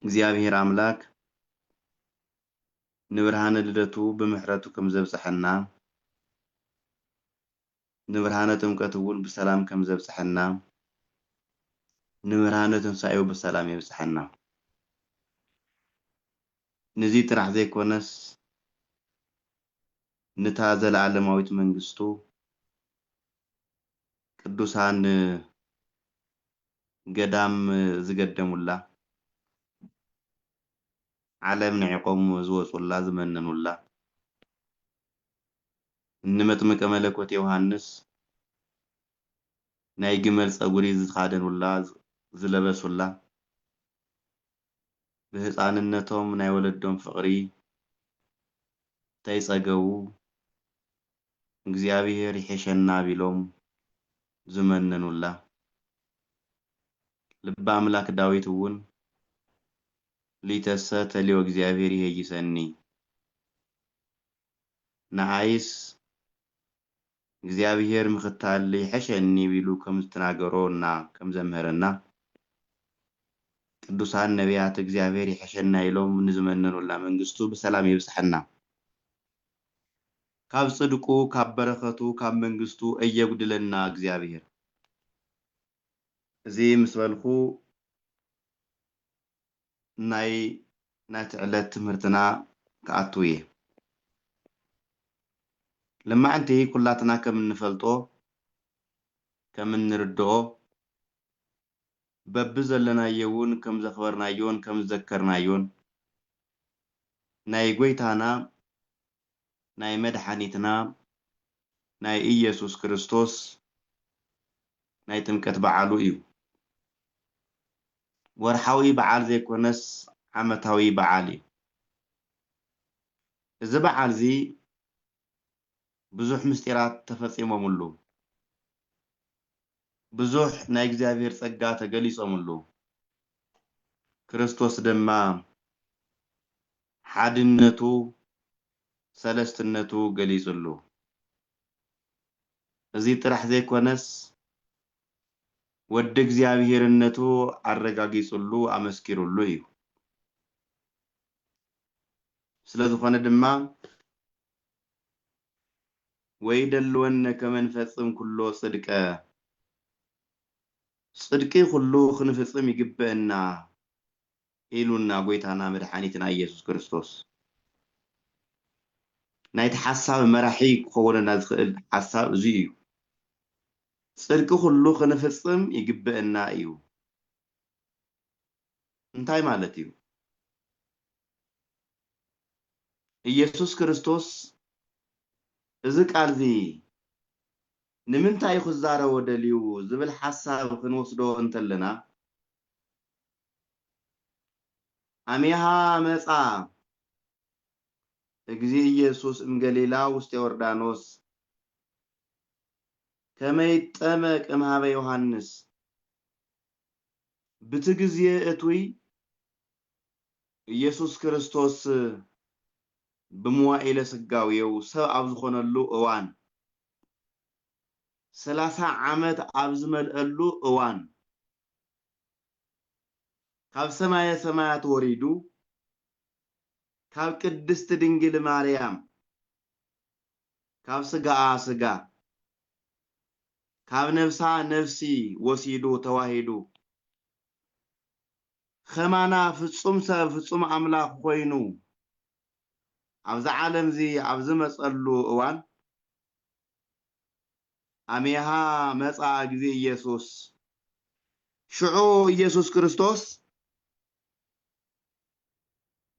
እግዚአብሔር አምላክ ንብርሃነ ልደቱ በምህረቱ ከም ዘብጽሐና ንብርሃነ ጥምቀቱ እውን በሰላም ከም ዘብጽሐና ንብርሃነ ትንሣኤው በሰላም ይብጽሐና ነዚ ጥራሕ ዘይኮነስ ነታ ዘለዓለማዊት መንግስቱ ቅዱሳን ገዳም ዝገደሙላ ዓለም ንዕቆም ዝወጹላ ዝመነኑላ ንመጥምቀ መለኮት ዮሐንስ ናይ ግመል ጸጉሪ ዝኻደኑላ ዝለበሱላ ብህፃንነቶም ናይ ወለዶም ፍቅሪ ተይጸገቡ እግዚአብሔር ይሕሸና ቢሎም ዝመነኑላ ልበ አምላክ ዳዊት እውን ሊተሰ ተልዮ እግዚአብሔር ይሄይሰኒ ንዓይስ እግዚአብሔር ምኽታል ይሕሸኒ ቢሉ ከም ዝተናገሮና ከም ዘምህረና ቅዱሳን ነቢያት እግዚአብሔር ይሕሸና ኢሎም ንዝመነኑላ መንግስቱ በሰላም ይብጽሐና ካብ ጽድቁ ካብ በረኸቱ ካብ መንግስቱ እየጉድለና እግዚአብሔር እዚ ምስበልኩ ናይ ዕለት ትምህርትና ከአትውየ ለማ አንተ ኩላትና ከም እንፈልጦ ከም እንርድኦ በብዘለናየውን ከም ዘኽበርናዮን ከም ዘከርናዮን ናይ ጎይታና ናይ መድኃኒትና ናይ ኢየሱስ ክርስቶስ ናይ ጥምቀት በዓሉ እዩ ወርሓዊ በዓል ዘይኮነስ ዓመታዊ በዓል እዩ እዚ በዓል እዚ ብዙሕ ምስጢራት ተፈጺሞሙሉ ብዙሕ ናይ እግዚአብሔር ጸጋ ተገሊጾሙሉ ክርስቶስ ድማ ሓድነቱ ሰለስትነቱ ገሊጹሉ እዚ ጥራሕ ዘይኮነስ ወደ እግዚአብሔርነቱ አረጋጊጹሉ አመስኪሩሉ እዩ ስለዝኾነ ድማ ወይደልወነ ከመንፈጽም ኩሎ ጽድቀ ጽድቂ ሁሉ ክንፍጽም ይግበአና ኢሉና ጎይታና መድኃኒትና ኢየሱስ ክርስቶስ ናይቲ ሓሳብ መራሒ ክኾነና ዝኽእል ሓሳብ እዚ እዩ ጽድቂ ሁሉ ክንፍጽም ይግበአና እዩ እንታይ ማለት እዩ ኢየሱስ ክርስቶስ እዚ ቃል እዚ ንምንታይ ክዛረቦ ደልዩ ዝብል ሓሳብ ክንወስዶ እንተለና አሚሃ መጻ እግዚእ ኢየሱስ እምገሊላ ውስተ ዮርዳኖስ ከመይጠመቅ እምሃበ ዮሐንስ ብትግዚእ እቱይ ኢየሱስ ክርስቶስ ብመዋኢለ ስጋዊው ሰብ ኣብ ዝኾነሉ እዋን 30 ዓመት ኣብ ዝመልአሉ እዋን ካብ ሰማየ ሰማያት ወሪዱ ካብ ቅድስት ድንግል ማርያም ካብ ስጋአ ስጋ ካብ ነፍሳ ነፍሲ ወሲዱ ተዋሂዱ ኸማና ፍጹም ሰብ ፍጹም አምላክ ኮይኑ ኣብዚ ዓለም እዚ ኣብ ዝመጸሉ እዋን አሚሃ መጻ ጊዜ ኢየሱስ ሽዑ ኢየሱስ ክርስቶስ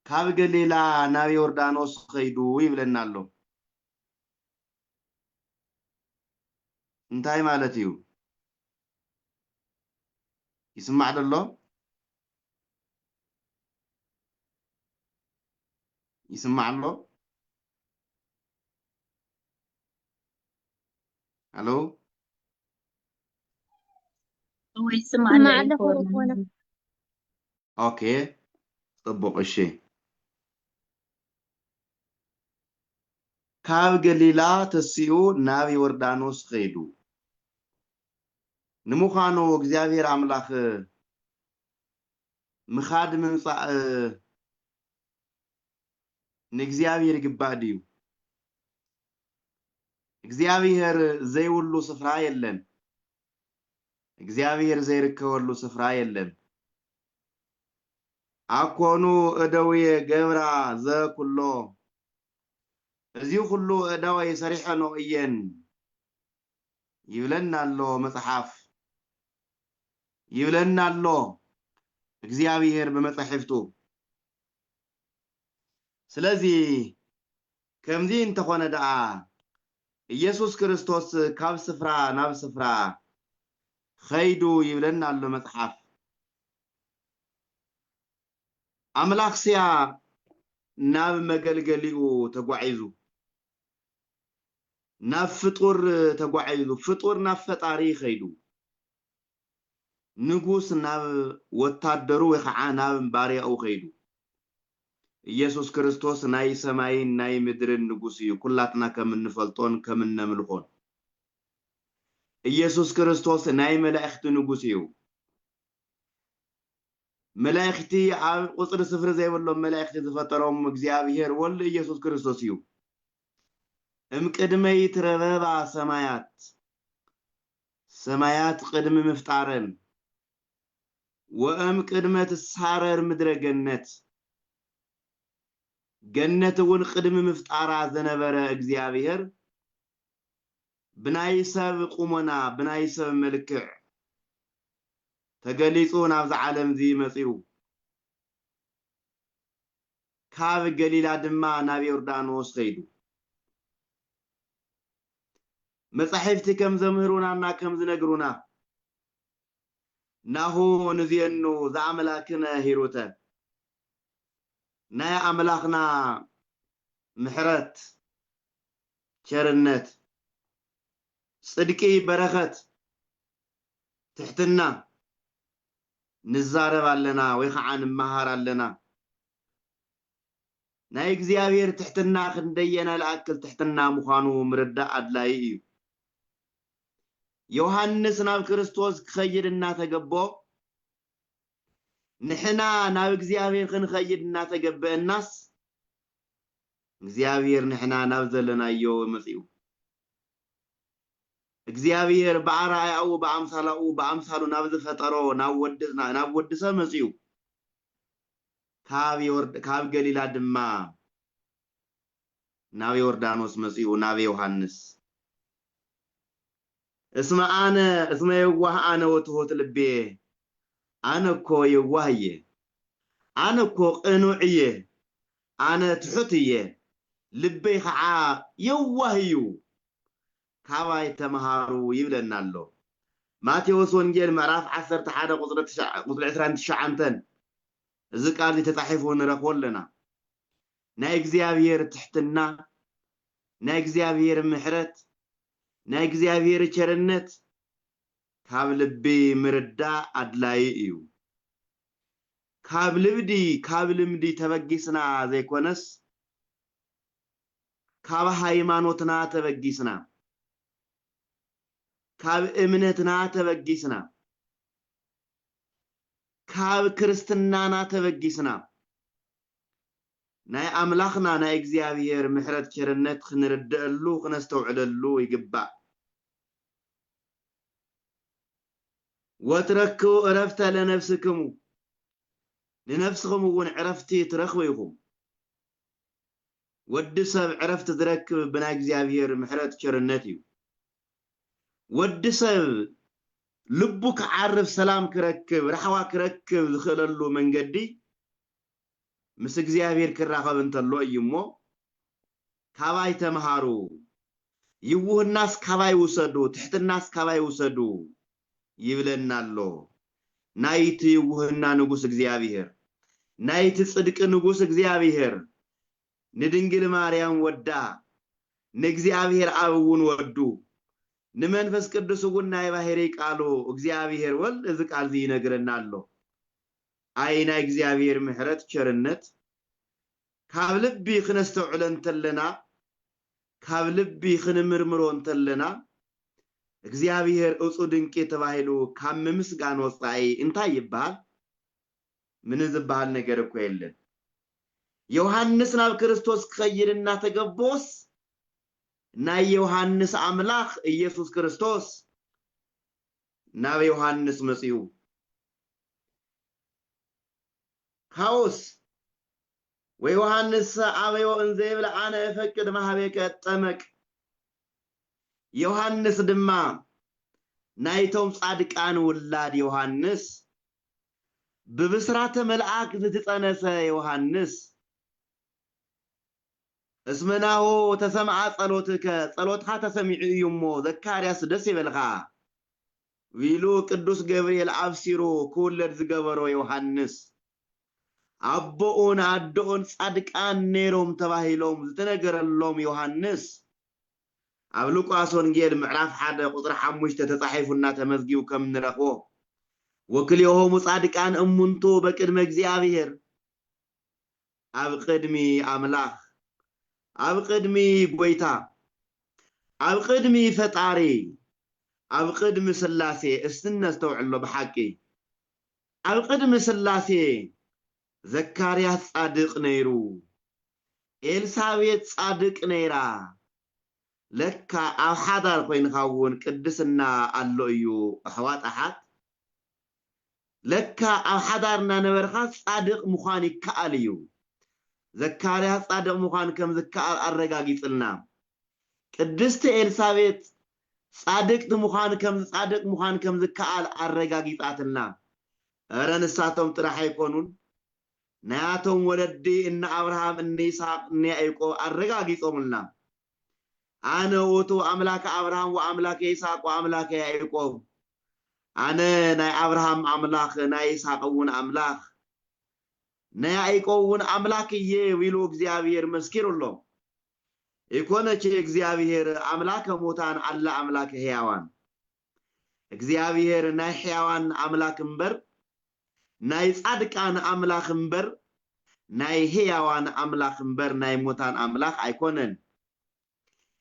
ካብ ገሊላ ናብ ዮርዳኖስ ኸይዱ ይብለና ኣሎ እንታይ ማለት እዩ ይስማዕ ደሎ يسمع له الو هو يسمع له اوكي طبق الشيء ካብ ገሊላ ተሲኡ ናብ ዮርዳኖስ ኸይዱ ንምዃኑ እግዚአብሔር አምላክ مخاد من صع نجزيابير جباديو جزيابير زي ولو سفراي يلن جزيابير زي ركولو سفراي يلن أكونو أدوية جبرا ذا كله زيو كله أدوية صريحة نوعيا يبلنا الله مصحف يبلنا الله እግዚአብሔር በመጽሐፍቱ ስለዚህ ከምዚ እንተኾነ ደኣ ኢየሱስ ክርስቶስ ካብ ስፍራ ናብ ስፍራ ኸይዱ ይብለና ኣሎ መጽሐፍ አምላክስያ ናብ መገልገሊኡ ተጓዒዙ ናብ ፍጡር ተጓዒዙ ፍጡር ናብ ፈጣሪ ኸይዱ ንጉስ ናብ ወታደሩ ወኸዓ ናብ ባሪያው ኸይዱ ኢየሱስ ክርስቶስ ናይ ሰማይን ናይ ምድርን ንጉስ እዩ ኩላትና ከም እንፈልጦን ከም እንምልኾን ኢየሱስ ክርስቶስ ናይ መላእክት ንጉስ እዩ መላእክቲ ኣብ ቁጽር ስፍር ዘይብሎም መላእክቲ ዝፈጠሮም እግዚአብሔር ወልድ ኢየሱስ ክርስቶስ እዩ እምቅድመይ ትረበባ ሰማያት ቅድም ምፍጣረን وأم قدمة السارر مدر جنة ون قدم مفتارة زنبرة اجزيابير بنايسب قومنا بنايسب ملكع تقليصون عبز عالم ذي مسيو كاف قليلا دما نابي يوردانوس خيدو مصحفتي كم زمهرونا نا كم زنقرونا ناهو نزينو ذا عملاكنا هيروتا نايا عملاقنا محرت شرنت صدقي برخت تحتنا نزارب علينا ويخعان مهار علينا ناي اكزيابير تحتنا خندينا الأكل تحتنا مخانو مرداء عدلائي يوحنس ناب كريستوس خيرنا تجبو نحنا ناب እግዚአብሔር خنخيرنا تجب الناس እግዚአብሔር نحنا ناب ዘለናዮ መጽኡ እግዚአብሔር በአርአያው በአምሳሉ ናብ ዝፈጠሮ ናብ ወድሰ መጽኡ ካብ ገሊላ ድማ ናብ ዮርዳኖስ መጽኡ ናብ ዮሐንስ اسمع يوه أنا وتهوت لبي أنا كو يوهية أنا كو قنوعية أنا تحتية لبي خعا يوهيو كواي تمهارو يبلن الله ماتيوس ونجيل معراف 11 قصر 29 ذكر لي تتحفون رخول لنا نا እግዚአብሔር تحتنا نا እግዚአብሔር محرت نا እግዚአብሔር ቸርነት ካብ ልቢ ምርዳ አድላይ እዩ ካብ ልምዲ ተበጊስና ዘይኮነስ ካብ ሃይማኖትና ተበጊስና ካብ እምነትና ተበጊስና ካብ ክርስትናና ተበጊስና ናይ አምላኽና ናይ እግዚአብሔር ምሕረት ቸርነት ክንርድአሉ ክነስተውዕለሉ ይግባእ وتركوا عرفت لنفسكم لنفسكم عرفتي ترخويكم ودسب عرفت تركب بنا እግዚአብሔር محرت شرنتي ودسب لبك عرف سلام كركب رحوا كركب ዝخللو منجدي مس እግዚአብሔር كراخب انتلو ايمو ካባይ ተማሃሩ ይውህናስ ካባይ ወሰዱ ትሕት الناس ካባይ ወሰዱ ይብለናሎ ናይቲ ውህና ንጉስ እግዚአብሔር ናይቲ ጽድቅ ንጉስ እግዚአብሔር ንድንግል ማርያም ወዳ ንእግዚአብሔር አብውን ወዱ ንመንፈስ ቅዱስ ወናይ ባህሪ ቃሉ እግዚአብሔር ወልድ እዚ ቃል ዚ ይነግረናሎ አይና እግዚአብሔር ምሕረት ቸርነት ካብ ልቢ ክነስተውዕለን ተለና ካብ ልቢ ክንምርምሮን ተለና እግዚአብሔር እጹ ድንቅ ተባሂሉ ካብ ምስጋና ወጻይ እንታይ ይባል ምን ዝባል ነገር እኮ የለን ዮሐንስ ናብ ክርስቶስ ከይድና ተገቦስ ናይ ዮሐንስ አምላክ ኢየሱስ ክርስቶስ ናብ ዮሐንስ መጽዩ ካውስ ወዮሐንስ አበዮ እንዘይብል አነ እፈቅድ ማህበከ ጠመቅ ዮሐንስ ድማ ናይቶም ጻድቃን ውላድ ዮሐንስ በብስራተ መልአክ ዝትጸነሰ ዮሐንስ እስመናሁ ተሰምዓ ጸሎትከ ጸሎትካ ተሰሚዑ እዩሞ ዘካርያስ ደስ ይበልኻ ዊሉ ቅዱስ ገብርኤል አብሲሩ ኩለድ ዝገበሮ ዮሐንስ አቦኡን አዶኡን ጻድቃን ኔሮም ተባሂሎም ዝተነገረሎም ዮሐንስ ኣብ ሉቃስ ወንጌል ምዕራፍ 1 ቁጥር 5 ተጻሒፉና ተመዝጊው ከም ንረኽቦ ወክልዮሆሙ ጻድቃን እሙንቱ በቅድመ እግዚአብሔር ኣብ ቅድሚ አምላክ ኣብ ቅድሚ ጎይታ ኣብ ቅድሚ ፈጣሪ ኣብ ቅድሚ ስላሴ እስትነስተውዕሎ በሐቂ ኣብ ቅድሚ ስላሴ ዘካርያስ ጻድቅ ነይሩ ኤልሳቤጥ ጻድቅ ነይራ ለካ ኣብ ሓዳር ኮይንኻውን ቅድስና ኣሎ እዩ ኣሕዋጣሓት ለካ ኣብ ሓዳርና ነበርኻ ጻድቅ ምዃን ይከኣል እዩ ዘካርያስ ጻድቅ ምዃን ከም ዝከኣል አረጋጊጽልና ቅድስት ኤልሳቤጥ ጻድቅት ምዃን ከም ዝከኣል አረጋጊጻትና ረንሳቶም ጥራሕ አይኮኑን ናያቶም ወለዲ እነ አብርሃም እነ ይስሐቅ እነ ያዕቆብ አረጋጊጾምልና አነ ውእቱ አምላከ አብርሃም ወአምላከ ይስሐቅ ወአምላከ ያዕቆብ አነ ናይ አብርሃም አምላክ ናይ ይስሐቅውን አምላክ ናይ ያዕቆብውን አምላክዬ ዊሉ እግዚአብሔር መስኪሩሎ ኢኮነች እግዚአብሔር አምላከ ሞታን አላ አምላከ ሕያዋን እግዚአብሔር ናይ ሕያዋን አምላክ እምበር ናይ ጻድቃን አምላክ እምበር ናይ ሕያዋን አምላክ እምበር ናይ ሞታን አምላክ አይኮነን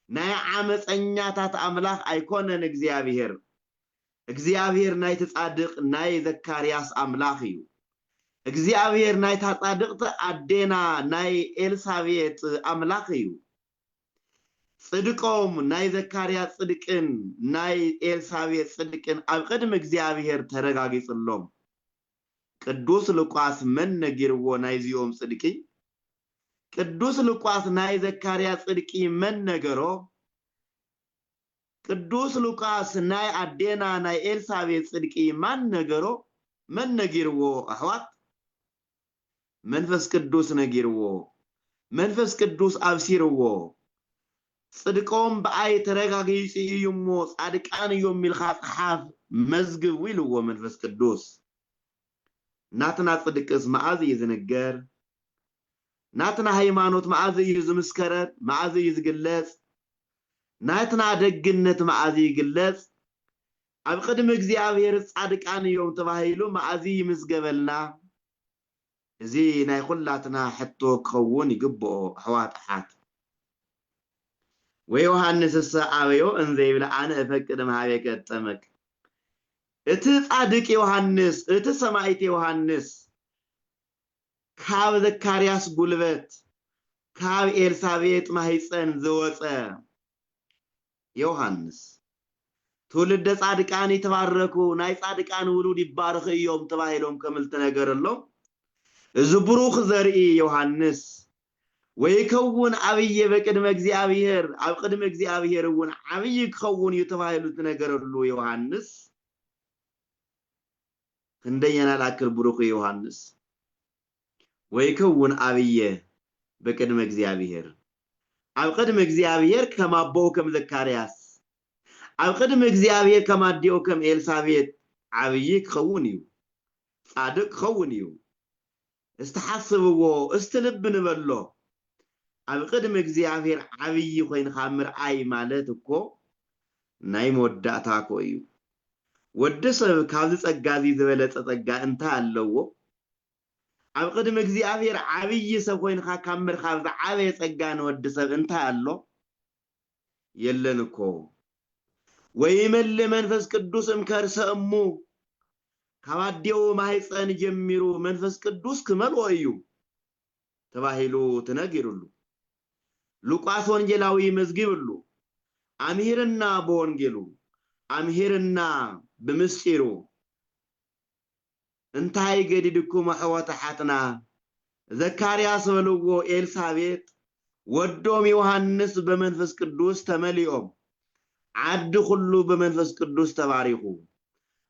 ናይ ዓመፀኛታት አምላክ አይኮነን እግዚአብሔር ናይ ተጻድቅ ናይ ዘካርያስ አምላክ እዩ እግዚአብሔር ናይ ተጻድቅት አዴና ናይ ኤልሳቤጥ አምላክ እዩ ጽድቆም ናይ ዘካርያስ ጽድቅን ናይ ኤልሳቤጥ ጽድቅን ኣብ ቅድመ እግዚአብሔር ተረጋጊጽሎም ቅዱስ ሉቃስ መን ነጊርዎ ናይ ዚኦም ጽድቂ ቅዱስ ሉቃስ ናይ ዘካርያስ ጽድቂ መን ነገሮ ቅዱስ ሉቃስ ናይ አዴና ናይ ኤልሳቤጥ ጽድቂ ማን ነገሮ መን ነጊርዎ አሕዋት መንፈስ ቅዱስ ነጊርዎ መንፈስ ቅዱስ አብሲርዎ ጽድቆም በአይ ተረጋጊጽ እዩሞ ጻድቃን እዮም ሚልኻ ጽሓፍ መዝግብ ዊልዎ መንፈስ ቅዱስ ናትና ጽድቅስ ማዓዝ ይዝነገር ናትና ሃይማኖት ማዓዝ ይዝምስከረት ማዓዝ ይዝግለጽ ናትና ደግነት ማዓዝ ይግለጽ ኣብ ቅድመ እግዚአብሔር ጻድቃን እዮም ተባሂሉ ማዓዝ ይምዝገበልና እዚ ናይ ኩላትና ሕቶ ክኸውን ይግብኦ ኣሕዋጣሓት ወዮሐንስ ሰአበዮ እንዘይብለ አነ እፈቅድ ማህበከ ጠመቅ እቲ ጻድቅ ዮሐንስ እቲ ሰማዕት ዮሐንስ ካብ ዘካርያስ ጉልበት ካብ ኤልሳቤጥ ማህፀን ዘወፀ ዮሐንስ ትውልደ ጻድቃን ይተባረኩ ናይ ጻድቃን ውሉድ ይባረኹ እዮም ተባሂሎም ከምል ተነገረሎም እዚ ብሩኽ ዘርኢ ዮሐንስ ወይከውን አብይ በቅድመ እግዚአብሔር ኣብ ቅድመ እግዚአብሔር ወን አብይ ክኸውን ይተባሂሉ ተነገረሉ ዮሐንስ እንደየና ላክል ብሩኽ ዮሐንስ ወይከውን አብይ በቅድመ እግዚአብሔር ኣብ ቅድመ እግዚአብሔር ከማቦ ከም ዘካርያስ ኣብ ቅድመ እግዚአብሔር ከማዲዮ ከም ኤልሳቤጥ አብይ ክኸውን እዩ ጻድቅ ክኸውን እዩ እስተሐስብዎ እስትልብ ንበሎ ኣብ ቅድመ እግዚአብሔር አብይ ኮይንኻ ምርአይ ማለት እኮ ናይ መወዳእታ እዩ ወዲ ሰብ ካብ ዝጸጋዚ ዝበለጸ ጸጋ እንታይ ኣለዎ ኣብ ቅድመ እግዚአብሔር አብይ ሰብ ኮይንኻ ካብ ምርኻብ ዝዓበየ ጸጋ ንወዲ ሰብ እንታይ ኣሎ የለን እኮ ወይመል መንፈስ ቅዱስ እምከርሰ እሙ ካባዲው ማህፀን ጀሚሩ መንፈስ ቅዱስ ክመልኦ እዩ ተባሂሉ ተነግሩሉ ሉቃስ ወንጌላዊ መዝግብሉ አምሂርና በወንጌሉ አምሂርና በምስጢሩ እንታይ ገዲድኩም አሕዋታትና ዘካርያስ በልዎ ኤልሳቤጥ ወዶም ዮሐንስ በመንፈስ ቅዱስ ተመሊኦም ዓድ ሁሉ በመንፈስ ቅዱስ ተባሪኹ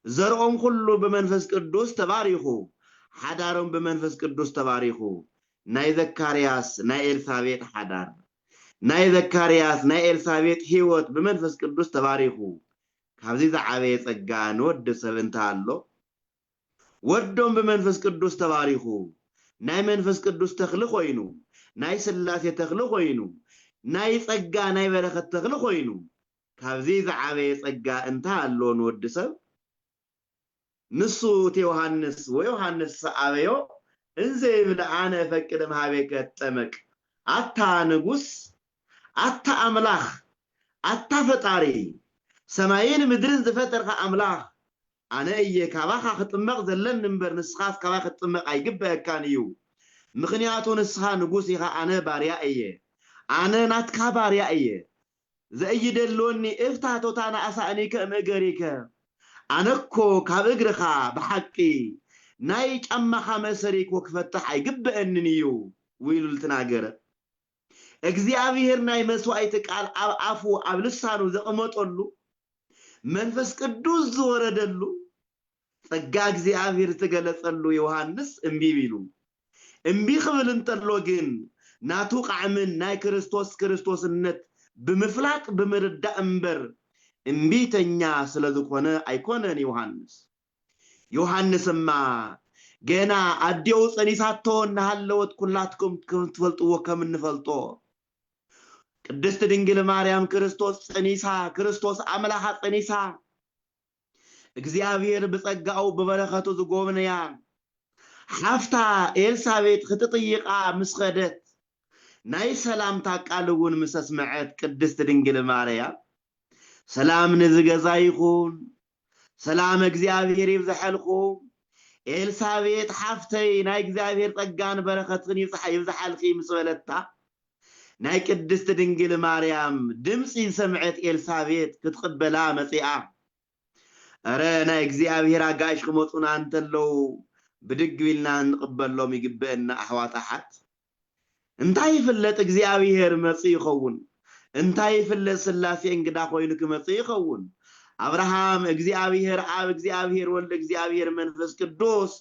ዘርኦም ሁሉ በመንፈስ ቅዱስ ተባሪኹ ሓዳሮም በመንፈስ ቅዱስ ተባሪኹ ናይ ዘካርያስ ናይ ኤልሳቤጥ ሓዳር ናይ ዘካርያስ ናይ ኤልሳቤጥ ህይወት በመንፈስ ቅዱስ ተባሪኹ ካብዚ ዝዓበየ ጸጋ ንወድ ሰብ እንታሎ ወዶም በመንፈስ ቅዱስ ተባሪኹ ናይ መንፈስ ቅዱስ ተኽሊ ኮይኑ ናይ ስላሴ ተኽሊ ኮይኑ ናይ ጸጋ ናይ በረኸት ተኽሊ ኮይኑ ካብዚ ዝዓበየ ጸጋ እንታሎ ንወድ ሰብ ንሱ ዮሐንስ ወዮሐንስ አበዮ እንዘ ይብል አነ ፈቅደ ማህበከ ተጠመቅ አታ ንጉስ አታ አምላኽ አታ ፈጣሪ ሰማይን ምድርን ዝፈጠርካ አምላኽ አነ ካባኻ ክጥመቕ ዘለን እንበር ንስኻስ ካባኻ ክጥመቕ አይግበአካን እዩ ምኽንያቱ ንስኻ ንጉስ ኢኻ አነ ባርያ እየ አነ ናትካ ባርያ እየ ዘእይደሎኒ እፍታቶታና አሳእኒከ እምእገሪከ አነኮ ካብ እግርኻ በሐቂ ናይ ጫማኻ መሰሪክ ወክፈትሕ አይግበአንን እዩ ወይሉ ልትናገረ እግዚአብሔር ናይ መስዋዕት ቃል አፉ ኣብ ልሳኑ ዘቀመጠሉ መንፈስ ቅዱስ ዝወረደሉ ጸጋ እግዚአብሔር ተገለጸሉ ዮሐንስ እምቢ ቢሉ እምቢ ክብል እንተሎ ግን ናቱ ቃዕምን ናይ ክርስቶስነት ብምፍላጥ ብምርዳእ እምበር እምቢተኛ ስለዝኮነ አይኮነን ዮሐንስማ ገና አዲው ጸኒሳቶ እናሃለወት ኩላትኩም ትፈልጥዎ ከም እንፈልጦ ቅድስት ድንግል ማርያም ክርስቶስ ጸኒሳ ክርስቶስ አምላኻ ጸኒሳ እግዚአብሔር በጸጋው በበረከቱ ዝጎብነያ ሓፍታ ኤልሳቤጥ ክትጥይቃ ምስኸደት ናይ ሰላምታ ቃልውን ምስስመዐት ቅድስት ድንግል ማርያም ሰላም ንዝገዛ ይኹን ሰላም እግዚአብሔር ይብዛሐልኩም ኤልሳቤጥ ሓፍተይ ናይ እግዚአብሔር ጸጋን በረከትን ይብዛሐልኺ ምስበለታ ናይ ቅድስት ድንግል ማርያም ድምጽ ሰምዐት ኤልሳቤጥ ክትቀበላ መጽአ አረ ናይ እግዚአብሔር አጋሽ ክመጹና እንተለው ብድግቢልና እንቀበሎም ይግበአና አሕዋታሓት እንታይ ፍለጥ እግዚአብሔር መጽ ይኸውን እንታይ ፍለጥ ስላሴ እንግዳ ኮይኑ ክመጽ ይኸውን አብርሃም እግዚአብሔር አብ እግዚአብሔር ወልድ እግዚአብሔር መንፈስ ቅዱስ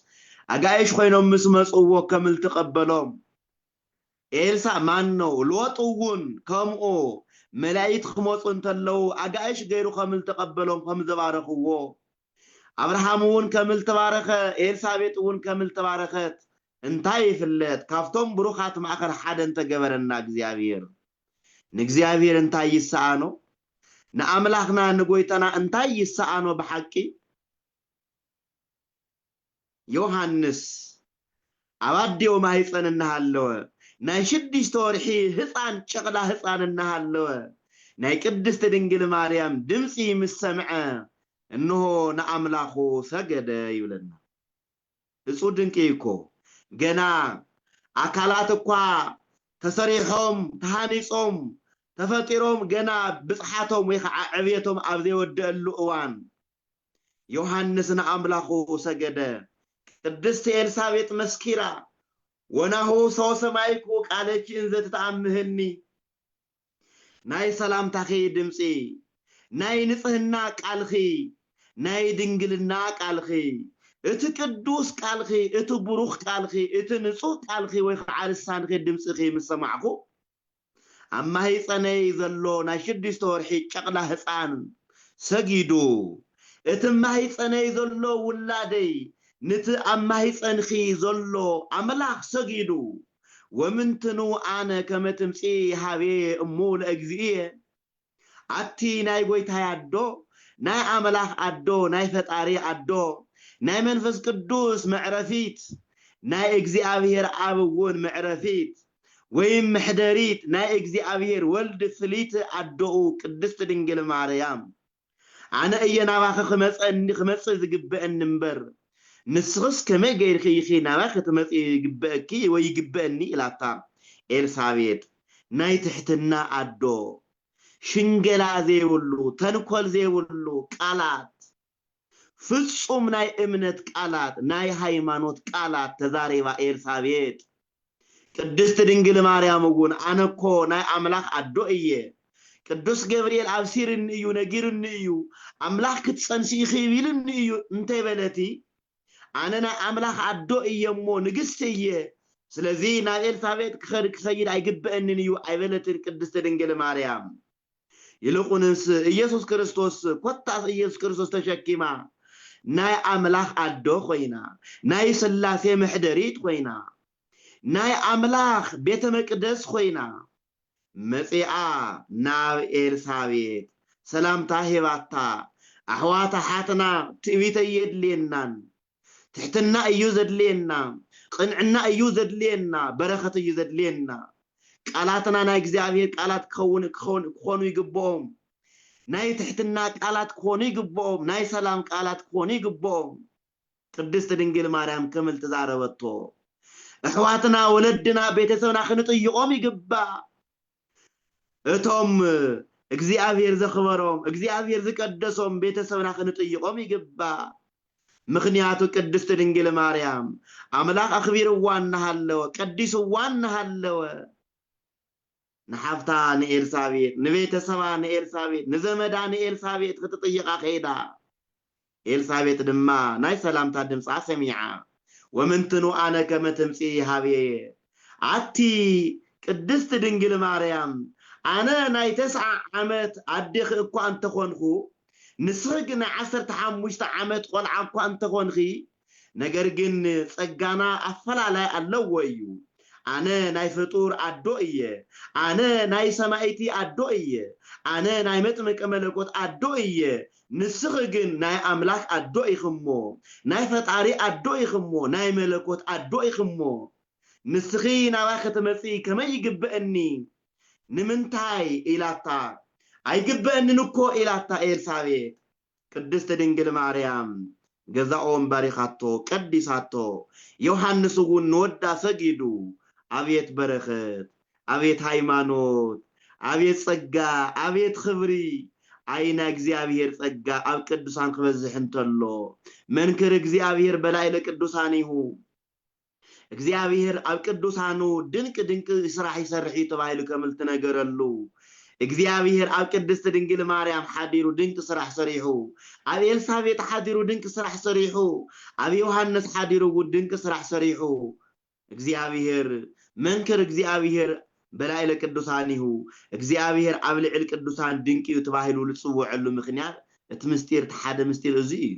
አጋይሽ ኮይኖም መስመጽዎ ከምል ተቀበሎም ኤልሳ ማን ነው ሎጥውን ከምኦ መላእክት ክመጹ እንተለው አጋይሽ ገይሩ ከምል ተቀበሎም ከም ዘባረኽዎ አብርሃምውን ከምል ተባረኸ ኤልሳቤጥውን ከምል ተባረኸት እንታይ ፍለጥ ካፍቶም ብሩኻት ማእከል ሓደ እንተገበረና እግዚአብሔር ንእግዚአብሔር እንታይ ይሳአኖ ንአምላኽና ንጎይተና እንታይ ይሳአኖ በሐቂ ዮሐንስ አባዲው ማህፀን እናሃለወ ናይ 6 ወርሒ ህፃን ጨቅላ ህፃን እናሃለወ ናይ ቅድስት ድንግል ማርያም ድምጽ ምስሰምዐ እንሆ ንአምላኹ ሰገደ ይብለና እጹ ድንቅ ይኮ ገና አካላት እኳ ተሰሪሖም ተሃኒጾም ተፈጢሮም ገና ብጽሓቶም ወይ ከዓ ዕብየቶም ኣብ ዘይወደሉ እዋን ዮሐንስ ንአምላኹ ሰገደ ቅድስት ኤልሳቤጥ መስኪራ ወናሁ ሰው ሰማይኩ ቃለች እንዘ ተአምህኒ ናይ ሰላምታኺ ድምጺ ናይ ንጽህና ቃልኺ ናይ ድንግልና ቃልኺ እቲ ቅዱስ ቃልኺ እቲ ብሩኽ ቃልኺ እቲ ንጹህ ቃልኺ ወይ ከዓ ልሳንኺ ድምጽኺ ምስሰማዕኹ አማሂ ጸነይ ዘሎ ናይ 6 ወርሒ ጨቅላ ህፃን ሰጊዱ እቲ ማሂ ጸነይ ዘሎ ውላደይ نت أما هيسأنخي زلو أملاخ سجيدو ومنتنو أنا كما تمسي هاوي أمول أجزئية أتي ناي قويت هاي عدو ناي أملاخ عدو ناي فتاري عدو ناي منفس قدوس معرفيت ناي أجزي أبيهر أبوون معرفيت ويم محدريت ناي أجزي أبيهر ولد فليت عدو قدست دنجل مريم أنا أينا باخ خمس زقب النمبر نسخس كما غير خي نابا ختمص يغبئكي ويغبئني إلاتا ኤልሳቤጥ ናይ ትሕትና አዶ ሽንገላ ዘይብሉ ተንኮል ዘይብሉ ቃላት ፍጹም ናይ እምነት ቃላት ናይ ሃይማኖት ቃላት ተዛሪባ ኤልሳቤጥ ቅድስት ድንግል ማርያም ወን አነኮ ናይ አምላክ አዶ እየ ቅዱስ ገብርኤል አብሲርን እዩ ነጊርን እዩ አምላክ ክትጸንሲ ይኽቢልን እዩ እንተይ በለቲ አነ ናይ አምላክ አዶ እየሞ ንግስት እየ ስለዚህ ናይ ኤልሳቤጥ ክሰይድ አይግበእንን እዩ አይበለትን ቅድስት ድንግል ማርያም ይልቁንስ ኢየሱስ ክርስቶስ ኮታስ ኢየሱስ ክርስቶስ ተሸኪማ ናይ አምላክ አዶ ኮይና ናይ ስላሴ ምሕደሪት ኮይና ናይ አምላክ ቤተ መቅደስ ኮይና መጽአ ናብ ኤልሳቤጥ ሰላምታ ሄባታ አህዋታ ሓትና ትዕቢተ የድልየናን ትሕትና እዩ ዘድልየና ቅንዕና እዩ ዘድልየና በረኸት እዩ ዘድልየና ቃላትና ናይ እግዚአብሔር ቃላት ክኾኑ ይግብኦም ናይ ትሕትና ቃላት ክኾኑ ይግብኦም ናይ ሰላም ቃላት ክኾኑ ይግብኦም ቅድስት ድንግል ማርያም ከመል ተዛረበቶ አህዋትና ወለድና ቤተሰብና ክንጥይቆም ይግባእ እቶም እግዚአብሔር ዘኽበሮም እግዚአብሔር ዝቀደሶም ቤተሰብና ክንጥይቆም ይግባእ ምክንያቱ ቅድስት ድንግል ማርያም አምላክ አኽቢርዋን ሃለወ ቀዲስዋን ሃለወ ንሓፍታ ንኤልሳቤጥ ንቤተሰባ ንኤልሳቤጥ ንዘመዳ ንኤልሳቤጥ ክትጥይቃ ኸይዳ ኤልሳቤጥ ድማ ናይ ሰላምታ ድምፃ ሰሚዓ ወምንትኑ አነ ከመ ትምፂ ሃብየ አቲ ቅድስት ድንግል ማርያም አነ ናይ 9 ዓመት አድኽ እኳ እንተኾንኹ ንስግና 15 ዓመት ቆልዓ እኳ እንተኾንኺ ነገር ግን ጸጋና አፈላላይ አለው እዩ አነ ናይ ፍጡር አዶ እየ አነ ናይ ሰማይቲ አዶ እየ አነ ናይ መጥምቀ መለኮት አዶ እየ ንስኽ ግን ናይ አምላክ አዶ ኢኽሞ ናይ ፈጣሪ አዶ ኢኽሞ ናይ መለኮት አዶ ኢኽሞ ንስኺ ናባ ከተመጽ ከመይ ይግበአኒ ንምንታይ ኢላታ አይግበአንን እኮ ኢላታ ኤልሳቤጥ ቅድስት ድንግል ማርያም ገዛኦም ባሪኻቶ ቀዲሳቶ ዮሐንስ ወን ወዳ ሰጊዱ አብየት በረኸት አብየት ሃይማኖት አብየት ጸጋ አብየት ክብሪ አይና እግዚአብሔር ጸጋ አብ ቅዱሳን ክበዝሕ እንተሎ መንክር እግዚአብሔር በላይ ለቅዱሳን ይሁ እግዚአብሔር አብ ቅዱሳኑ ድንቅ ስራሕ ይሰርሕ ተባይሉ ከመል ተነገረሉ እግዚአብሔር አብ ቅድስት ድንግል ማርያም ሓዲሩ ድንቅ ስራሕ ሰሪሑ አብ ኤልሳቤጥ ሓዲሩ ድንቅ ስራሕ ሰሪሑ አብ ዮሐንስ ሓዲሩ ድንቅ ስራሕ ሰሪሑ እግዚአብሔር መንክር እግዚአብሔር በላይ ለቅዱሳን ይሁ እግዚአብሔር አብ ልዕል ቅዱሳን ድንቅ እዩ ተባይሉ ልጽውዕሉ ምክንያት እቲ ምስጢር ተሓደ ምስጢር እዚ እዩ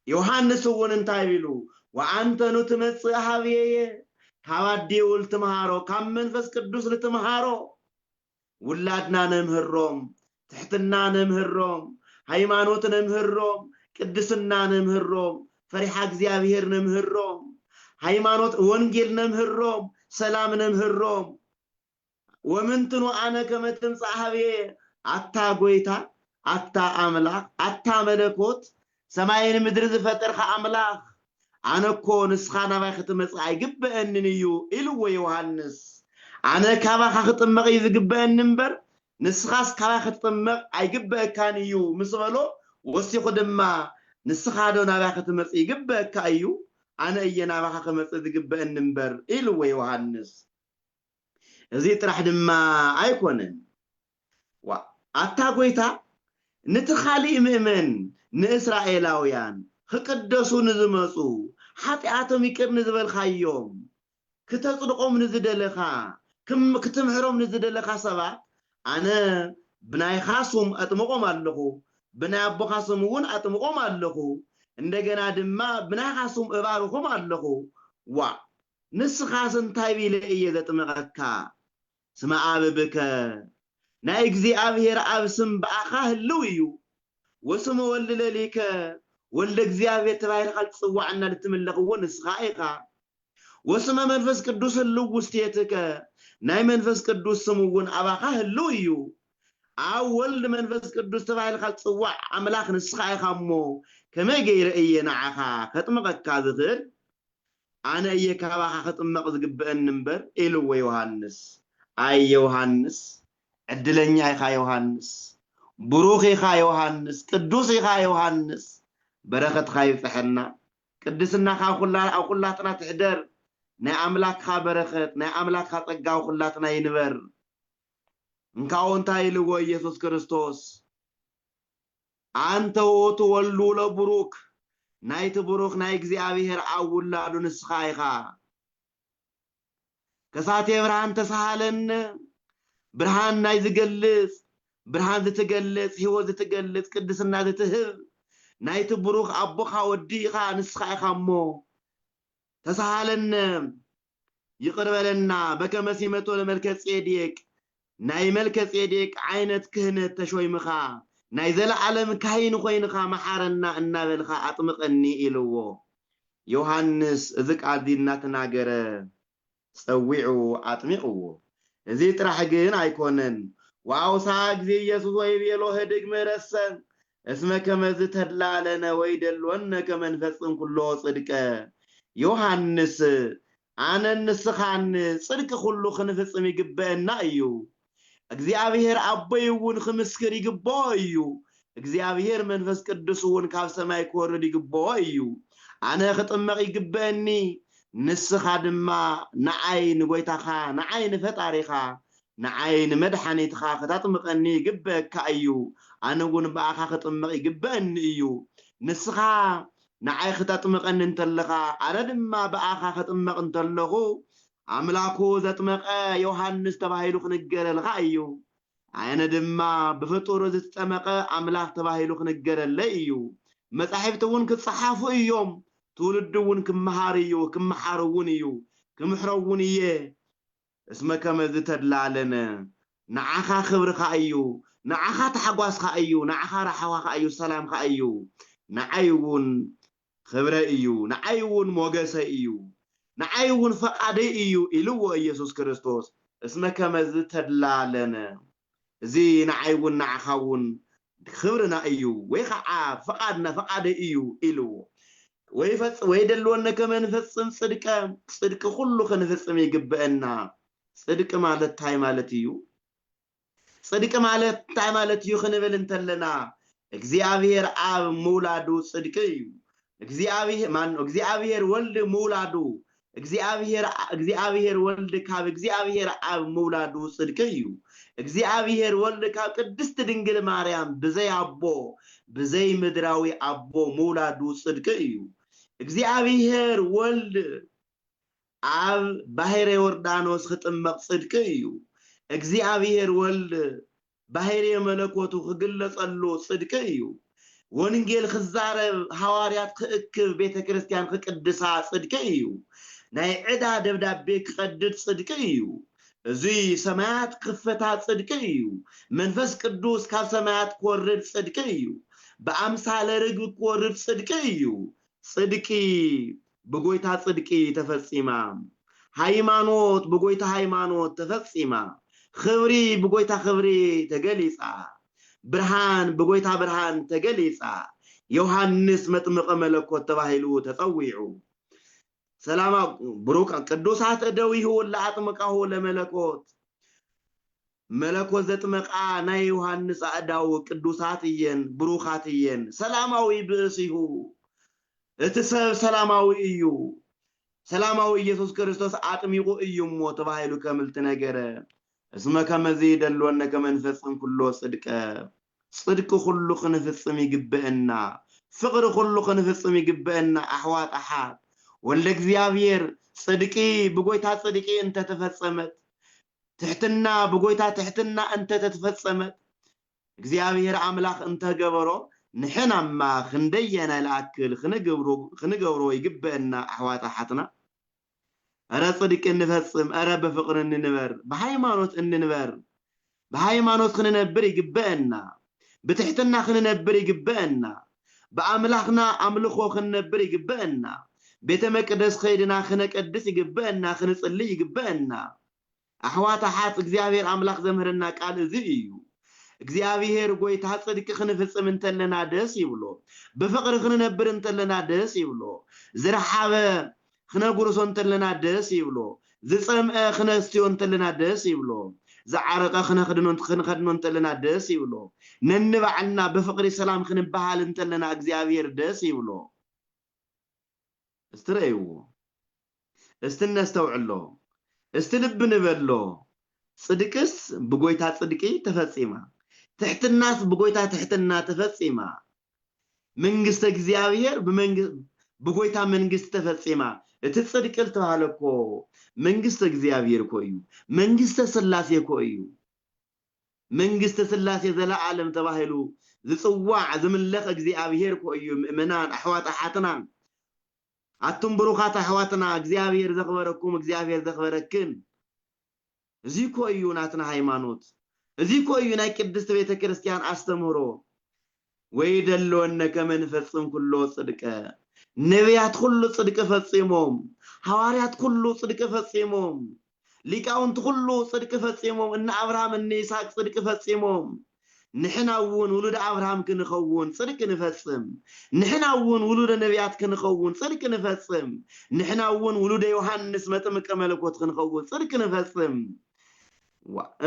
ዮሐንስ ወን እንታይ ቢሉ ወአንተኑ ትመጽእ ሃብየ ካባዴው ልትምሃሮ ካብ መንፈስ ቅዱስ ልትምሃሮ ውላድና ነምህሮም ትሕትና ነምህሮም ሃይማኖት ነምህሮም ቅድስና ነምህሮም ፈሪሃ እግዚአብሔር ነምህሮም ሃይማኖት ወንጌል ነምህሮም ሰላም ነምህሮም ወምንትኑ አነ ከመ ትምጽእ ሃብየ አታ ጎይታ አታ አምላክ አታ መለኮት ሰማይን ምድር ዝፈጠርኻ አምላክ አነኮ ንስኻና ባይ ክትመጽእ አይግበአንን እዩ ኢልዎ ዮሐንስ አነ ካባኻ ክትጥመቕ ይዝግበአን እምበር ንስኻስ ካባ ክትጥመቕ አይግበአካን እዩ ምስ በሎ ወሲኹ ድማ ንስኻ ዶ ናባይ ክትመጽእ ይግበአካ እዩ አነ እየናባኻ ክመጽእ ዝግበአን እምበር ኢልዎ ዮሐንስ እዚ ጥራሕ ድማ አይኮነን አታ ጎይታ ንትኻሊእ ምእመን ንእስራኤላውያን ክቅደሱ ንዝመጹ ሓጢአቶም ይቅር ንዝበልኻዮም ከተጽድቆም ንዝደለኻ ክትምሕሮም ንዝደለኻ ሰባት አነ ብናይኻ ስም አጥምቆም ኣለኹ ብናይ አቦኻ ስም እውን አጥምቆም ኣለኹ እንደገና ድማ ብናይኻ ስም እባርኹም ኣለኹ ንስኻስ እንታይ ቢለ እየ ዘጥምቐካ ስመ አብ ብከ ናይ እግዚአብሔር አብ ስም በአኻ ህልው እዩ ወስመ ወልድ ለሊከ ወልደ እግዚአብሔር ተባይልኻ ልትጽዋዕና ልትምለኽዎ ንስኻ ኢኻ ወስመ መንፈስ ቅዱስ ህልው ውስቴትከ ናይ መንፈስ ቅዱስ ስም እውን አባኻ ህልው እዩ አብ ወልድ መንፈስ ቅዱስ ተባይልኻ ልትጽዋዕ አምላክ ንስኻ ኢኻ እሞ كما غير اي نعخا خطمقك كازخل انا اي كابا خطمق زغبن نمبر الو يوحنس اي يوحنس ادلنيا يخا يوحنس بروخ يخا يوحنس قدوس يخا يوحنس بركت خايف حنا قدسنا خا كلاتنا تحدر ناي املاك خا بركت ناي املاك خا طغاو كلاتنا ينبر انكاو انتاي لو يسوع كريستوس انت وتولو لبروك نايت بروك ناي እግዚአብሔር አውላዱ ንስኻይኻ ከሳቴ ብርሃን ተሳሃለን ብርሃን ናይ ዝገልጽ ብርሃን ዝትገልጽ ህይወት ዝትገልጽ ቅድስና ዝትህብ ናይት ብሩክ አቦኻ ወዲኻ ንስኻይኻሞ ተሳሃለን ይቅርበለና በከመ ሲመቶ ለመልከ ጼዴቅ ናይ መልከ ጼዴቅ አይነት ክህነት ተሾይምኻ ናይ ዘለዓለም ካይን ኮይንኻ መሓረና እናበልኻ አጥምቀኒ ኢልዎ ዮሐንስ እዚ ቃል ዲና ተናገረ ጸዊዑ አጥሚቅዎ እዚ ጥራሕ ግን አይኮነን ዋውሳ ግዜ ኢየሱስ ወይ ቤሎ ህድግ መረሰን እስመ ከመዝ ተድላለነ ወይ ደልወነ ከመንፈስን ኩሎ ጽድቀ ዮሐንስ አነ ንስኻን ጽድቅ ሁሉ ክንፍጽም ይግበአና እዩ እግዚአብሔር አበይውን ክምስክር ይግባው እዩ እግዚአብሔር መንፈስ ቅዱስውን ካብ ሰማይ ኮርድ ይግባው እዩ አነ ክጥመቅ ይግበአኒ ንስኻ ድማ ንዓይን ጎይታኻ ንዓይን ፈጣሪኻ ንዓይን መድኃኒትኻ ክታጥምቀኒ ይግበአካ እዩ አነውን ባኻ ክጥመቅ ይግበአኒ እዩ ንስኻ ንዓይ ክታጥምቀኒ እንተለኻ አነ ድማ ባኻ ክጥመቅ እንተለኹ አምላኩ ዘጥመቀ ዮሐንስ ተባሂሉ ክንገረልኻ እዩ አነ ድማ በፍጡር ዘተጠመቀ አምላክ ተባሂሉ ክንገረለ እዩ መጻሕፍቱን ክጽሐፉ እዮም ትውልዱን ክመሃርዩ ክመሃሩን እዩ ክምሕረውን እየ እስመ ከመዝ ተድላለነ ንዓኻ ክብርኻ እዩ ንዓኻ ተሐጓስኻ እዩ ንዓኻ ረሓዋኻ እዩ ሰላምኻ እዩ ንዓይውን ክብረ እዩ ንዓይውን ሞገሰ እዩ ንዓይውን ፈቃደ እዩ ኢልዎ ኢየሱስ ክርስቶስ እስመ ከመዝ ተድላለነ እዚ ንዓይውን ንዓኻውን ክብርና እዩ ወይ ከዓ ፈቃድና ፈቃደ እዩ ኢልዎ ወይ ደልወነ ከመንፈጽም ጽድቅ ሁሉ ክንፍጽም ይግበአና ጽድቅ ማለት ታይ ማለት እዩ ጽድቅ ማለት ታይ ማለት እዩ ክንብል እንተለና እግዚአብሔር አብ መውላዱ ጽድቅ እዩ እግዚአብሔር ወልድ መውላዱ እግዚአብሔር ወልድ ካብ እግዚአብሔር አብ መውላዱ ጽድቅ እዩ እግዚአብሔር ወልድ ካብ ቅድስት ድንግል ማርያም በዘይ አቦ በዘይ ምድራዊ አቦ መውላዱ ጽድቅ እዩ እግዚአብሔር ወልድ አብ ባሕረ ዮርዳኖስ ክጥመቅ ጽድቅ እዩ እግዚአብሔር ወልድ ባሕረ መለኮቱ ክግለጸሉ ጽድቅ እዩ ወንጌል ክዛረብ ሐዋርያት ክእክብ ቤተክርስቲያን ክቅድሳ ጽድቅ እዩ ናይ ዕዳ ደብዳቤ ክቀድድ ጽድቅ እዩ እዚ ሰማያት ክፈታ ጽድቅ እዩ መንፈስ ቅዱስ ካብ ሰማያት ኮርድ ጽድቅ እዩ በአምሳለ ርግብ ኮርድ ጽድቅ እዩ ጽድቂ በጎይታ ጽድቂ ተፈጽማ ሃይማኖት በጎይታ ሃይማኖት ተፈጽማ ክብሪ በጎይታ ክብሪ ተገሊጻ ብርሃን በጎይታ ብርሃን ተገሊጻ ዮሐንስ መጥምቀ መለኮት ተባሂሉ ተጸዊዑ ሰላም ብሩክ ቅዱሳት እደዊሁ ለአጥምቃሁ ለመለኮት መለኮት ዘጥመቃ ናይ ዮሐንስ አዳው ቅዱሳት እየን ብሩኻት እየን ሰላማዊ ብእሲሁ እትሰብ ሰላማዊ እዩ ሰላማዊ ኢየሱስ ክርስቶስ አጥሚቁ እዩሞ ተባሂሉ ከምልት ነገረ እስመ ከመዚ ደልወነ ከመንፈጽም ኩሎ ጽድቅ ሁሉ ክንፍጽም ይግበአና ፍቅር ሁሉ ክንፍጽም ይግበአና አሕዋጣሓት ወልደ እግዚአብሔር ጽድቂ በጎይታ ጽድቂ እንተ ተፈጸመት ትሕትና በጎይታ ትሕትና እንተ ተፈጸመት እግዚአብሔር አምላክ እንተ ገበሮ ንሕናማ ክንደየና ለአክል ክንገብሮ ይግበአና አሕዋጣሓትና አረ ጽድቅ እንፈጽም አረ በፍቅር እንንበር በሃይማኖት እንንበር በሃይማኖት ክንነብር ይግበአና በትሕትና ክንነብር ይግበአና በአምላክና አምልኮ ክንነብር ይግበአና ቤተ መቅደስ ኸይድና ክነቀድስ ይግበአና ክንጽልይ ይግበአና አሕዋታሓት እግዚአብሔር አምላክ ዘምህርና ቃል እዚ እዩ እግዚአብሔር ጎይታ ጽድቅ ክንፍጽም እንተለና ደስ ይብሎ በፍቅር ክንነብር እንተለና ደስ ይብሎ ዝረሓበ ክነጉርሶ እንተለና ደስ ይብሎ ዝጸምአ ክነስትዮ እንተለና ደስ ይብሎ ዝዓረቀ ክንኸድኖ እንተለና ደስ ይብሎ ነንባዕልና በፍቅሪ ሰላም ክንባሃል እንተለና እግዚአብሔር ደስ ይብሎ استريو استنستوعلو استلب نبلو صدقس بغويتا صدقي تفصيما تحت الناس بغويتا تحت الناس تفصيما منغست እግዚአብሔር بغويتا منغست تفصيما እትጽድቅል ተባለኮ መንግስተ እግዚአብሔር ኮዩ መንግስተ ስላሴ ኮዩ መንግስተ ስላሴ ዘላለም ተባህሉ ዝጽዋዕ ዝምለኽ እግዚአብሔር ኮዩ ምእመናን አሕዋት አሓትና አቱም ብሩኻት አሕዋትና እግዚአብሔር ዘኽበረኩም እግዚአብሔር ዘኽበረክን እዚ ኮዩ ናትና ሃይማኖት እዚ ኮዩ ናይ ቅድስት ቤተ ክርስቲያን አስተምሮ ወይደሎነ ከመንፈጽም ኩሎ ጽድቀ ነቢያት ሁሉ ጽድቅ ፈጽሞም ሐዋርያት ሁሉ ጽድቅ ፈጽሞም ሊቃውንት ሁሉ ጽድቅ ፈጽሞም እነ አብርሃም እነ ይስሐቅ ጽድቅ ፈጽሞም ንሕናውን ውሉድ አብርሃም ክንኸውን ጽድቅ ንፈጽም ንሕናውን ውሉድ ነቢያት ክንኸውን ጽድቅ ንፈጽም ንሕናውን ውሉድ ዮሐንስ መጥምቀ መለኮት ክንኸውን ጽድቅ ንፈጽም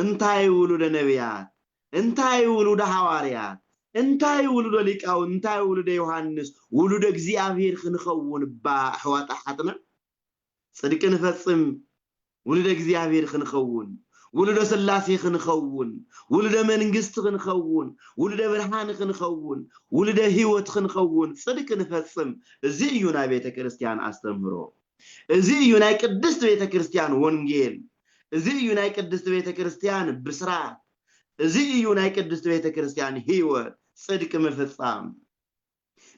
እንታይ ውሉድ ነቢያት እንታይ ውሉድ ሐዋርያት እንታይ ውሉድ ሊቃውንት እንታይ ውሉድ ዮሐንስ ውሉድ እግዚአብሔር ክንኸውን ባሕዋት አሓትና ጽድቅ ንፈጽም ውሉድ እግዚአብሔር ክንኸውን ውሉድ ስላሴ ክንኸውን ውሉድ መንግስት ክንኸውን ውሉድ ብርሃን ክንኸውን ውሉድ ህይወት ክንኸውን ጽድቅ ንፈጽም እዚ እዩ ናይ ቤተ ክርስቲያን አስተምሮ እዚ እዩ ናይ ቅድስት ቤተ ክርስቲያን ወንጌል እዚ እዩ ናይ ቅድስት ቤተ ክርስቲያን ብስራት እዚ እዩ ናይ ቅድስት ቤተ ክርስቲያን ህይወት ጽድቅ መፈጻም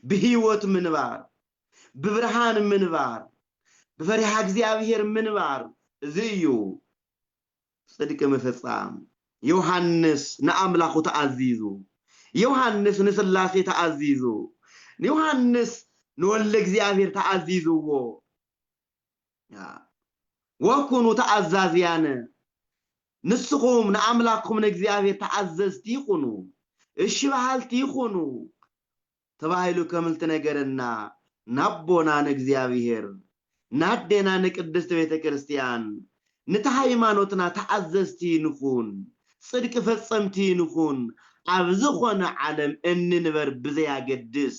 በህይወት ምንባር በብርሃን ምንባር በፈሪሃ እግዚአብሔር ምንባር እዚ እዩ ጽድቅ መፈጻም ዮሐንስ ነአምላኩ ተአዚዙ ዮሐንስ ንስላሴ ተአዚዙ ዮሐንስ ንወልደ እግዚአብሔር ተአዚዙዎ ወኩኑ ተአዛዝያነ ንስኹም ነአምላኩም ንእግዚአብሔር ተአዘዝቲ ይኹኑ እሺ ባህልቲ ይኹኑ ተባሂሉ ከምልት ነገርና ናቦና ንእግዚአብሔር ናደና ንቅድስት ቤተ ክርስቲያን ነታ ሃይማኖትና ተአዘዝቲ ንኹን ጽድቅ ፈጸምቲ ንኹን ኣብ ዝኾነ ዓለም እንንበር ብዘያገድስ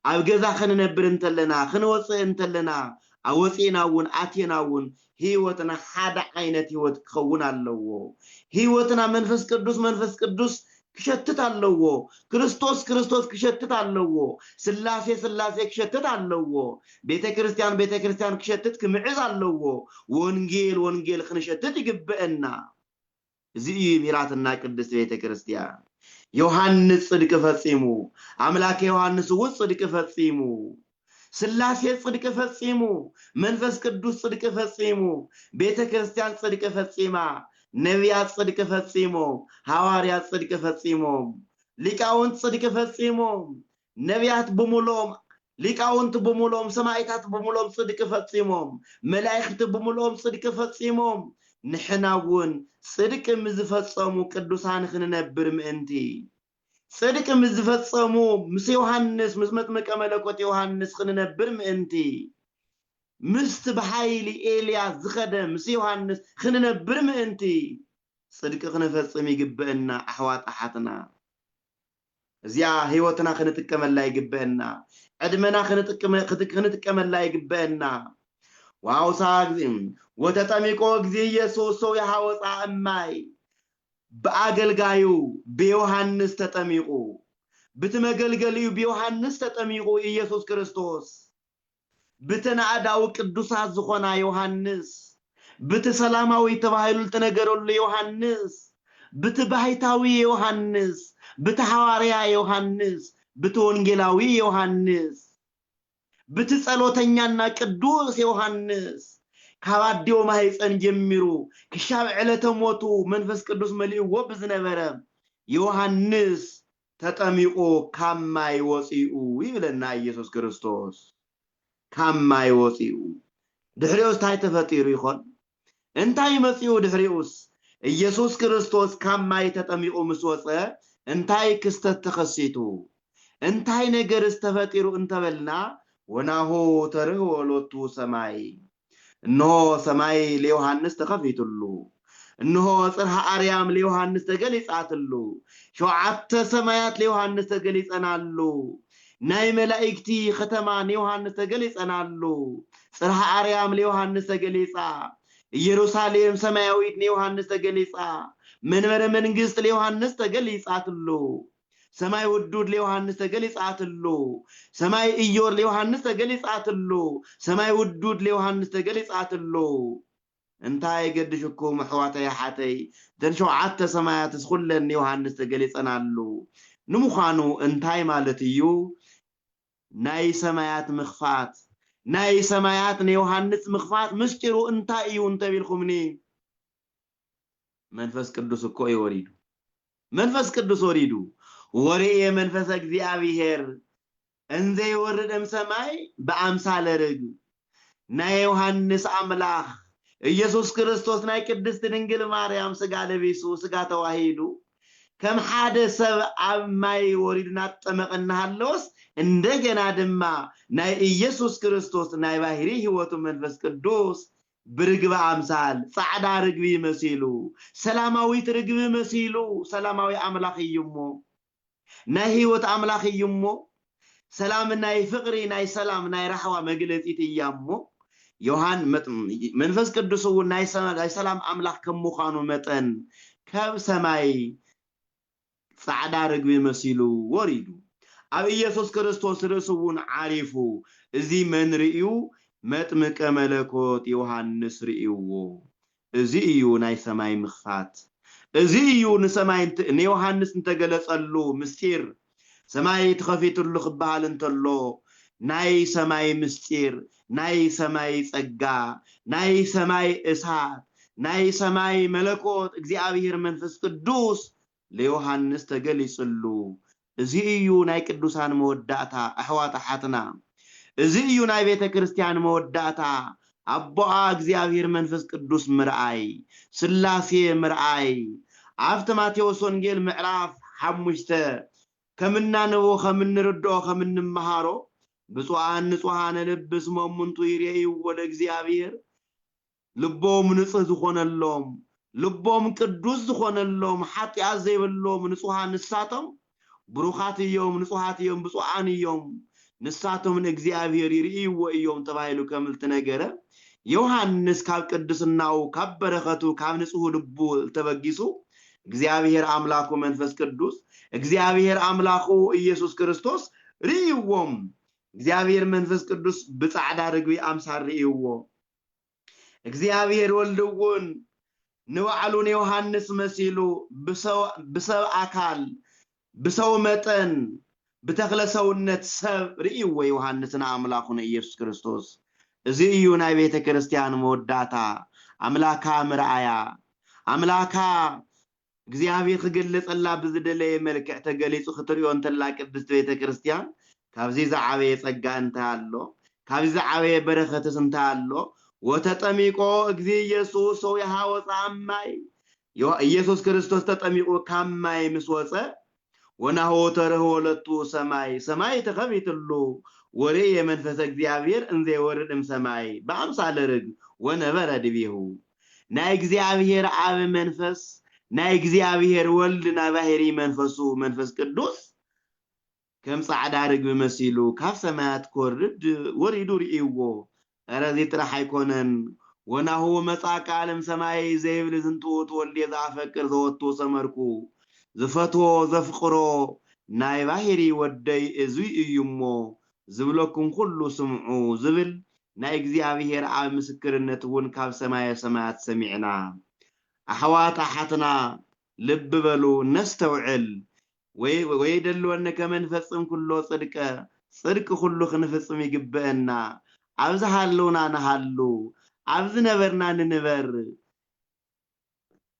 ኣብ ገዛ ክንነብር እንተለና ክንወፅእ እንተለና አወፂናውን አቴናውን ህይወትና ሓደ ዓይነት ህይወት ክኸውን ኣለዎ ህይወትና መንፈስ ቅዱስ ክሸትት ኣለዎ ክርስቶስ ክሸትት ኣለዎ ስላሴ ክሸትት ኣለዎ ቤተ ክርስቲያን ክሸትት ክምዕዝ ኣለዎ ወንጌል ክንሸትት ይግበአና እዚ ሚራትና ቅድስት ቤተ ክርስቲያን ዮሐንስ ጽድቅ ፈጽሙ አምላክ ዮሐንስ ጽድቅ ፈጽሙ ስላሴ ጽድቅ ፈጽሙ መንፈስ ቅዱስ ጽድቅ ፈጽሙ ቤተ ክርስቲያን ጽድቅ ፈጽማ ነቢያት ጽድቅ ፈጽሙ ሐዋርያት ጽድቅ ፈጽሙ ሊቃውንት ጽድቅ ፈጽሙ ነቢያት በሙሉም ሊቃውንት በሙሉም ሰማዕታት በሙሉም ጽድቅ ፈጽሙ መላእክት በሙሉም ጽድቅ ፈጽሙ ንሕናውን ጽድቅ ምዝፈጸሙ ቅዱሳን ክንነብር ምእንቲ ጽድቅ ምዝፈጸሙ ምስ ዮሐንስ ምስ መጥምቀ መለኮት ዮሐንስ ክንነብር ምእንቲ ምስት በኃይሊ ኤልያስ ዝኸደ ምስ ዮሐንስ ክንነብር ምእንቲ ጽድቅ ክንፈጽም ይግበአና አሕዋት አሓትና እዚያ ህይወትና ክንጥቀመላ ይግበአና ዕድመና ክንጥቀመላ ይግበአና ዋውሳግም ወተጠሚቆ ጊዜ ኢየሱስ ሰው ያወጣ እማይ በአገልጋዩ በዮሐንስ ተጠሚቁ በተመገልገሊው በዮሐንስ ተጠሚቁ ኢየሱስ ክርስቶስ በተናዳው ቅዱሳት ዝኾና ዮሐንስ በተሰላማዊ ተባህሉ ተነገረሉ ዮሐንስ በተባህታዊ ዮሐንስ በተሐዋርያ ዮሐንስ በተወንጌላዊ ዮሐንስ በተጸሎተኛና ቅዱስ ዮሐንስ ካባዲዮ ማህፀን ጀምሩ ክሻብ ዕለተ ሞቱ መንፈስ ቅዱስ መልእዎ ብዝነበረ ዮሐንስ ተጠሚቆ ካማይ ወፂኡ ይብለና ኢየሱስ ክርስቶስ ካማይ ወፂኡ ድሕሪውስ ታይ ተፈጢሩ ይኾን እንታይ መፂኡ ድሕሪውስ ኢየሱስ ክርስቶስ ካማይ ተጠሚቁ ምስወፀ እንታይ ክስተት ተኸሲቱ እንታይ ነገር ዝተፈጢሩ እንተበልና ወናሁ ተርህ ወሎቱ ሰማይ እነሆ ሰማይ ለዮሐንስ ተከፊቱሉ እነሆ ጽርሐ አርያም ለዮሐንስ ተገሊጻትሉ ሸውዓተ ሰማያት ለዮሐንስ ተገሊጸናሉ ናይ መላእክቲ ከተማ ለዮሐንስ ተገሊጸናሉ ጽርሐ አርያም ለዮሐንስ ተገሊጻ ኢየሩሳሌም ሰማያዊት ለዮሐንስ ተገሊጻ መንበረ መንግስት ለዮሐንስ ተገሊጻትሉ ሰማይ ውዱድ ለዮሐንስ ተገሊጻትሉ ሰማይ ኢዮር ለዮሐንስ ተገሊጻትሉ ሰማይ ውዱድ ለዮሐንስ ተገሊጻትሉ እንታይ ገድሽኩም ሕዋተይ ሓተይ ደንሸውዓተ ሰማያት እስኩለን ዮሐንስ ተገሊጸናሉ ንምዃኑ እንታይ ማለት እዩ ናይ ሰማያት ምኽፋት ናይ ሰማያት ለዮሐንስ ምኽፋት ምስጢሩ እንታይ እዩ እንተቢልኩምኒ መንፈስ ቅዱስ እኮ ይወሪዱ መንፈስ ቅዱስ ወሪዱ ወሬየ መንፈስ እግዚአብሔር እንዘ ይወርድም ሰማይ በአምሳለ ርግብ ናይ ዮሐንስ አምላክ ኢየሱስ ክርስቶስ ናይ ቅድስት ድንግል ማርያም ስጋ ለቢሱ ስጋ ተዋሂዱ ከም ሓደ ሰብ ኣብ ማይ ወሪድና ተጠመቀና ሃለውስ እንደገና ድማ ናይ ኢየሱስ ክርስቶስ ናይ ባህሪ ህይወቱ መንፈስ ቅዱስ برغب امثال صعدا رغبي مسيلو سلاماوي رغبي مسيلو سلاماوي املاخي يمو نهيوت املاخي يمو سلام ناي فقري ناي سلام ناي رحوا مغلصيت يامو يوحان منفس قدوس ناي سلام املاخ كمخانو متن كب سماي صعدا رغبي مسيلو وريدو اب يسوع كريستوس رسوون عارفو ازي من ريو مطمق ملكوت يوحنس ريو ازي يو ناي سماي مخفات ازي يو نسماي يوحنس انتغلصلو مستير سماي تخفيتلو خبال انتلو ناي سماي مستير ناي سماي صغا ناي سماي اسات ناي سماي ملكوت እግዚአብሔር መንፈስ ቅዱስ ለዮሐንስ ተገልጾሉ ازي يو ناي ቅዱሳን መወዳታ አህዋታ ሓትና ازي يو ناي ቤተ ክርስቲያን መወዳታ አቦአ እግዚአብሔር መንፈስ ቅዱስ ምርአይ ስላሴ ምርአይ አፍተ ማቴዎስ ወንጌል ምዕራፍ 5 ከምናነቦ ከምንረዶ ከምንመሃሮ ብፁዓን ንጹሃን ልብስ መሙንቱ ይሬዩ ወደ እግዚአብሔር ልቦም ንጹህ ዝኾነሎም ልቦም ቅዱስ ዝኾነሎም ኃጢአት ዘይብሎም ንጹሃን ንሳቶም ብሩኻት እዮም ንጹሃት እዮም ብፁዓን እዮም ንሳቶም እግዚአብሔር ይሬዩ እዮም ተባይሉ ከምልት ነገረ ዮሐንስ ካብ ቅዱስናው ካብ በረከቱ ካብ ንጹህ ልቡ ተበጊሱ እግዚአብሔር አምላኩ መንፈስ ቅዱስ እግዚአብሔር አምላኩ ኢየሱስ ክርስቶስ ሪይዎም እግዚአብሔር መንፈስ ቅዱስ በጻዕዳ ርግቢ አምሳር ሪይዎ እግዚአብሔር ወልድውን ንዋዕሉን ዮሐንስ መሲሉ በሰው አካል በሰው መጠን በተክለ ሰውነት ሰብ ሪይዎ ዮሐንስና አምላኩን ኢየሱስ ክርስቶስ እዚ እዩ ናይ ቤተ ክርስቲያን መወዳታ አምላካ ምርአያ አምላካ እግዚአብሔር ክገልጽላ በዝደለየ መልክዕ ተገሊጹ ክትሪዮ እንተላ ቅድስት ቤተ ክርስቲያን ካብዚ ዘዓበየ ጸጋ እንታሎ ካብዚ ዘዓበየ በረከትስ እንታሎ ወተጠሚቆ እግዚ ኢየሱስ ሰው ያወጣ አማይ ኢየሱስ ክርስቶስ ተጠሚቆ ካማይ ምስወፀ ወናሁ ተረህ ወለቱ ሰማይ ሰማይ ተከቢትሉ ወሬ የመንፈስ እግዚአብሔር እንዘ ይወርድም ሰማይ በአምሳለ ርግብ ወነበረ ድቤሁ ናይ እግዚአብሔር አብ መንፈስ ናይ እግዚአብሔር ወልድ ናይ ባህሪ መንፈሱ መንፈስ ቅዱስ ከም ጻዕዳ ርግብ መሲሉ ካብ ሰማያት ኮርድ ወሪዱ ሪኢዎ አረዚ ጥራህ አይኮነን ወናሁ መጻቃ ዓለም ሰማይ ዘይብል ዝንቱ ወልድ የዛፈቅር ዘወቱ ሰመርኩ ዝፈቶ ዘፍቅሮ ናይ ባህሪ ወደይ እዚ እዩሞ ዝብለኩም ሁሉ ስምዑ ዝብል ናይ እግዚአብሔር አብ ምስክርነት ወን ካብ ሰማይ ሰማያት ሰሚዕና አህዋታ ሓትና ልብ በሉ ነስተውዕል ወይ ደልወነ ከመንፈጽም ኩሎ ጽድቅ ሁሉ ክንፈጽም ይግበአና አብዛሃሉና ነሃሉ አብዝ ነበርና ንንበር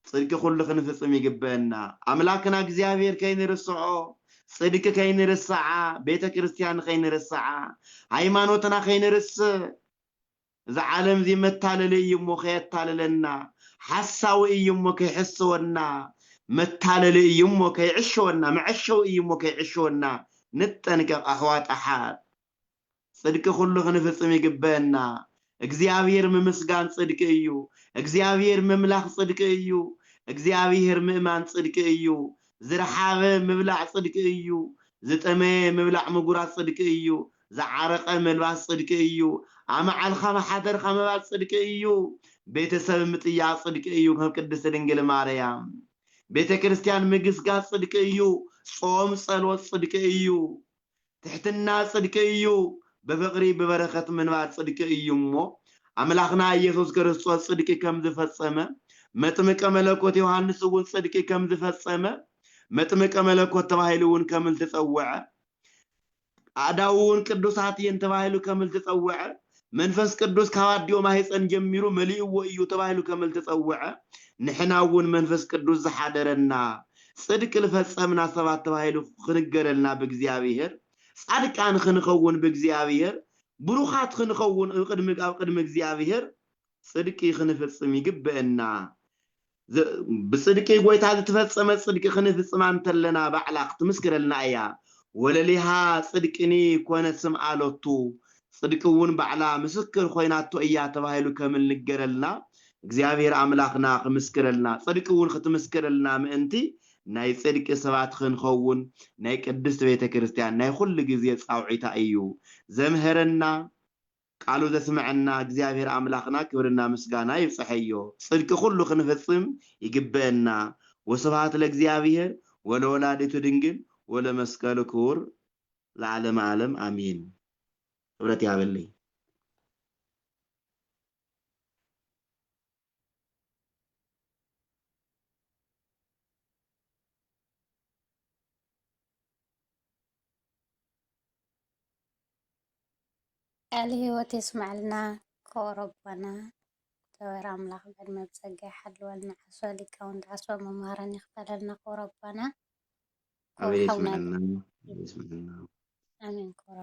ጽድቅ ሁሉ ክንፈጽም ይግበአና አምላክና እግዚአብሔር ከይንርስዖ ጽድቅ ከይንርስዓ ቤተ ክርስቲያን ከይንርስዓ ሃይማኖትና ከይንርስ إذا عالم زي متالل يمو خيتاللنا حساو يمو كيحسونا متالل يمو كيعشونا معشو يمو كيعشونا نتنك أخوات أحد صدق كله خنفصم يقبلنا እግዚአብሔር መመስጋን ጽድቅ እዩ እግዚአብሔር መምላኽ ጽድቅ እዩ እግዚአብሔር ምእማን ጽድቅ እዩ ዝረሓበ ምብላዕ ጽድቅ እዩ ዝጠመየ ምብላዕ ምጉራት ጽድቅ እዩ ዝዓረቀ መልባስ ጽድቅ እዩ አማዓልኻ ማሓደርኻ መባል ጽድቅ እዩ ቤተሰብ ምጥያቅ ጽድቅ እዩ ከም ቅድስት ድንግል ማርያም ቤተ ክርስቲያን ምግስጋስ ጽድቅ እዩ ጾም ጸሎት ጽድቅ እዩ ትሕትና ጽድቅ እዩ በፍቅሪ በበረከት ምንባር ጽድቅ እዩሞ አምላክና ኢየሱስ ክርስቶስ ጽድቅ ከም ዝፈጸመ መጥምቀ መለኮት ዮሐንስ ወን ጽድቅ ከም ዝፈጸመ መጥምቀ መለኮት ተባሂሉን ከም ተጸውዐ አዳውን ቅዱሳት ተባሂሉ ከም ተጸውዐ መንፈስ ቅዱስ ካዋዲዮ ማህፀን ጀሚሩ መልእዎ እዩ ተባሂሉ ከም ተጸውዐ ንሕናውን መንፈስ ቅዱስ ዝሓደረና ጽድቅ ልፈጸምና ሰባት ተባሂሉ ክንገረልና በእግዚአብሔር ጻድቃን ክንኸውን በእግዚአብሔር ብሩኻት ክንኸውን ቅድሚ እግዚአብሔር ጽድቅ ክንፈጽም ይግበአና በጽድቅ ጎይታ ዝተፈጸመ ጽድቅ ክንፈጽም አንተለና ባዕላ ክትምስክረልና እያ ወለሊሃ ጽድቅኒ ኮነ ስም አለቱ ጽድቅውን ባዕላ ምስክር ኮይናቶ እያ ተባሂሉ ከም ንገረልና እግዚአብሔር አምላክና ክምስክረልና ጽድቅውን ክትምስክረልና ምእንቲ ናይ ጽድቅ ሰባት ክንኸውን ናይ ቅድስት ቤተ ክርስቲያን ናይ ሁሉ ጊዜ ጻውዒታ እዩ ዘምሄረና ቃሉ ዘስመዐና እግዚአብሔር አምላክና ክብርና ምስጋና ይብጽሐዮ ጽድቅ ሁሉ ክንፈጽም ይግበአና ወስብሐት ለእግዚአብሔር ወለወላዲቱ ድንግል ወለመስቀሉ ክቡር ለዓለም ዓለም አሜን ክብረት ያበልይ قال هيوت يسمع لنا كوربنا تور أملاك بعد ما بسجى حلونا عسولي كون عسول ممهرن يخبر لنا كوربنا አሜን ይስማልና آمين كورب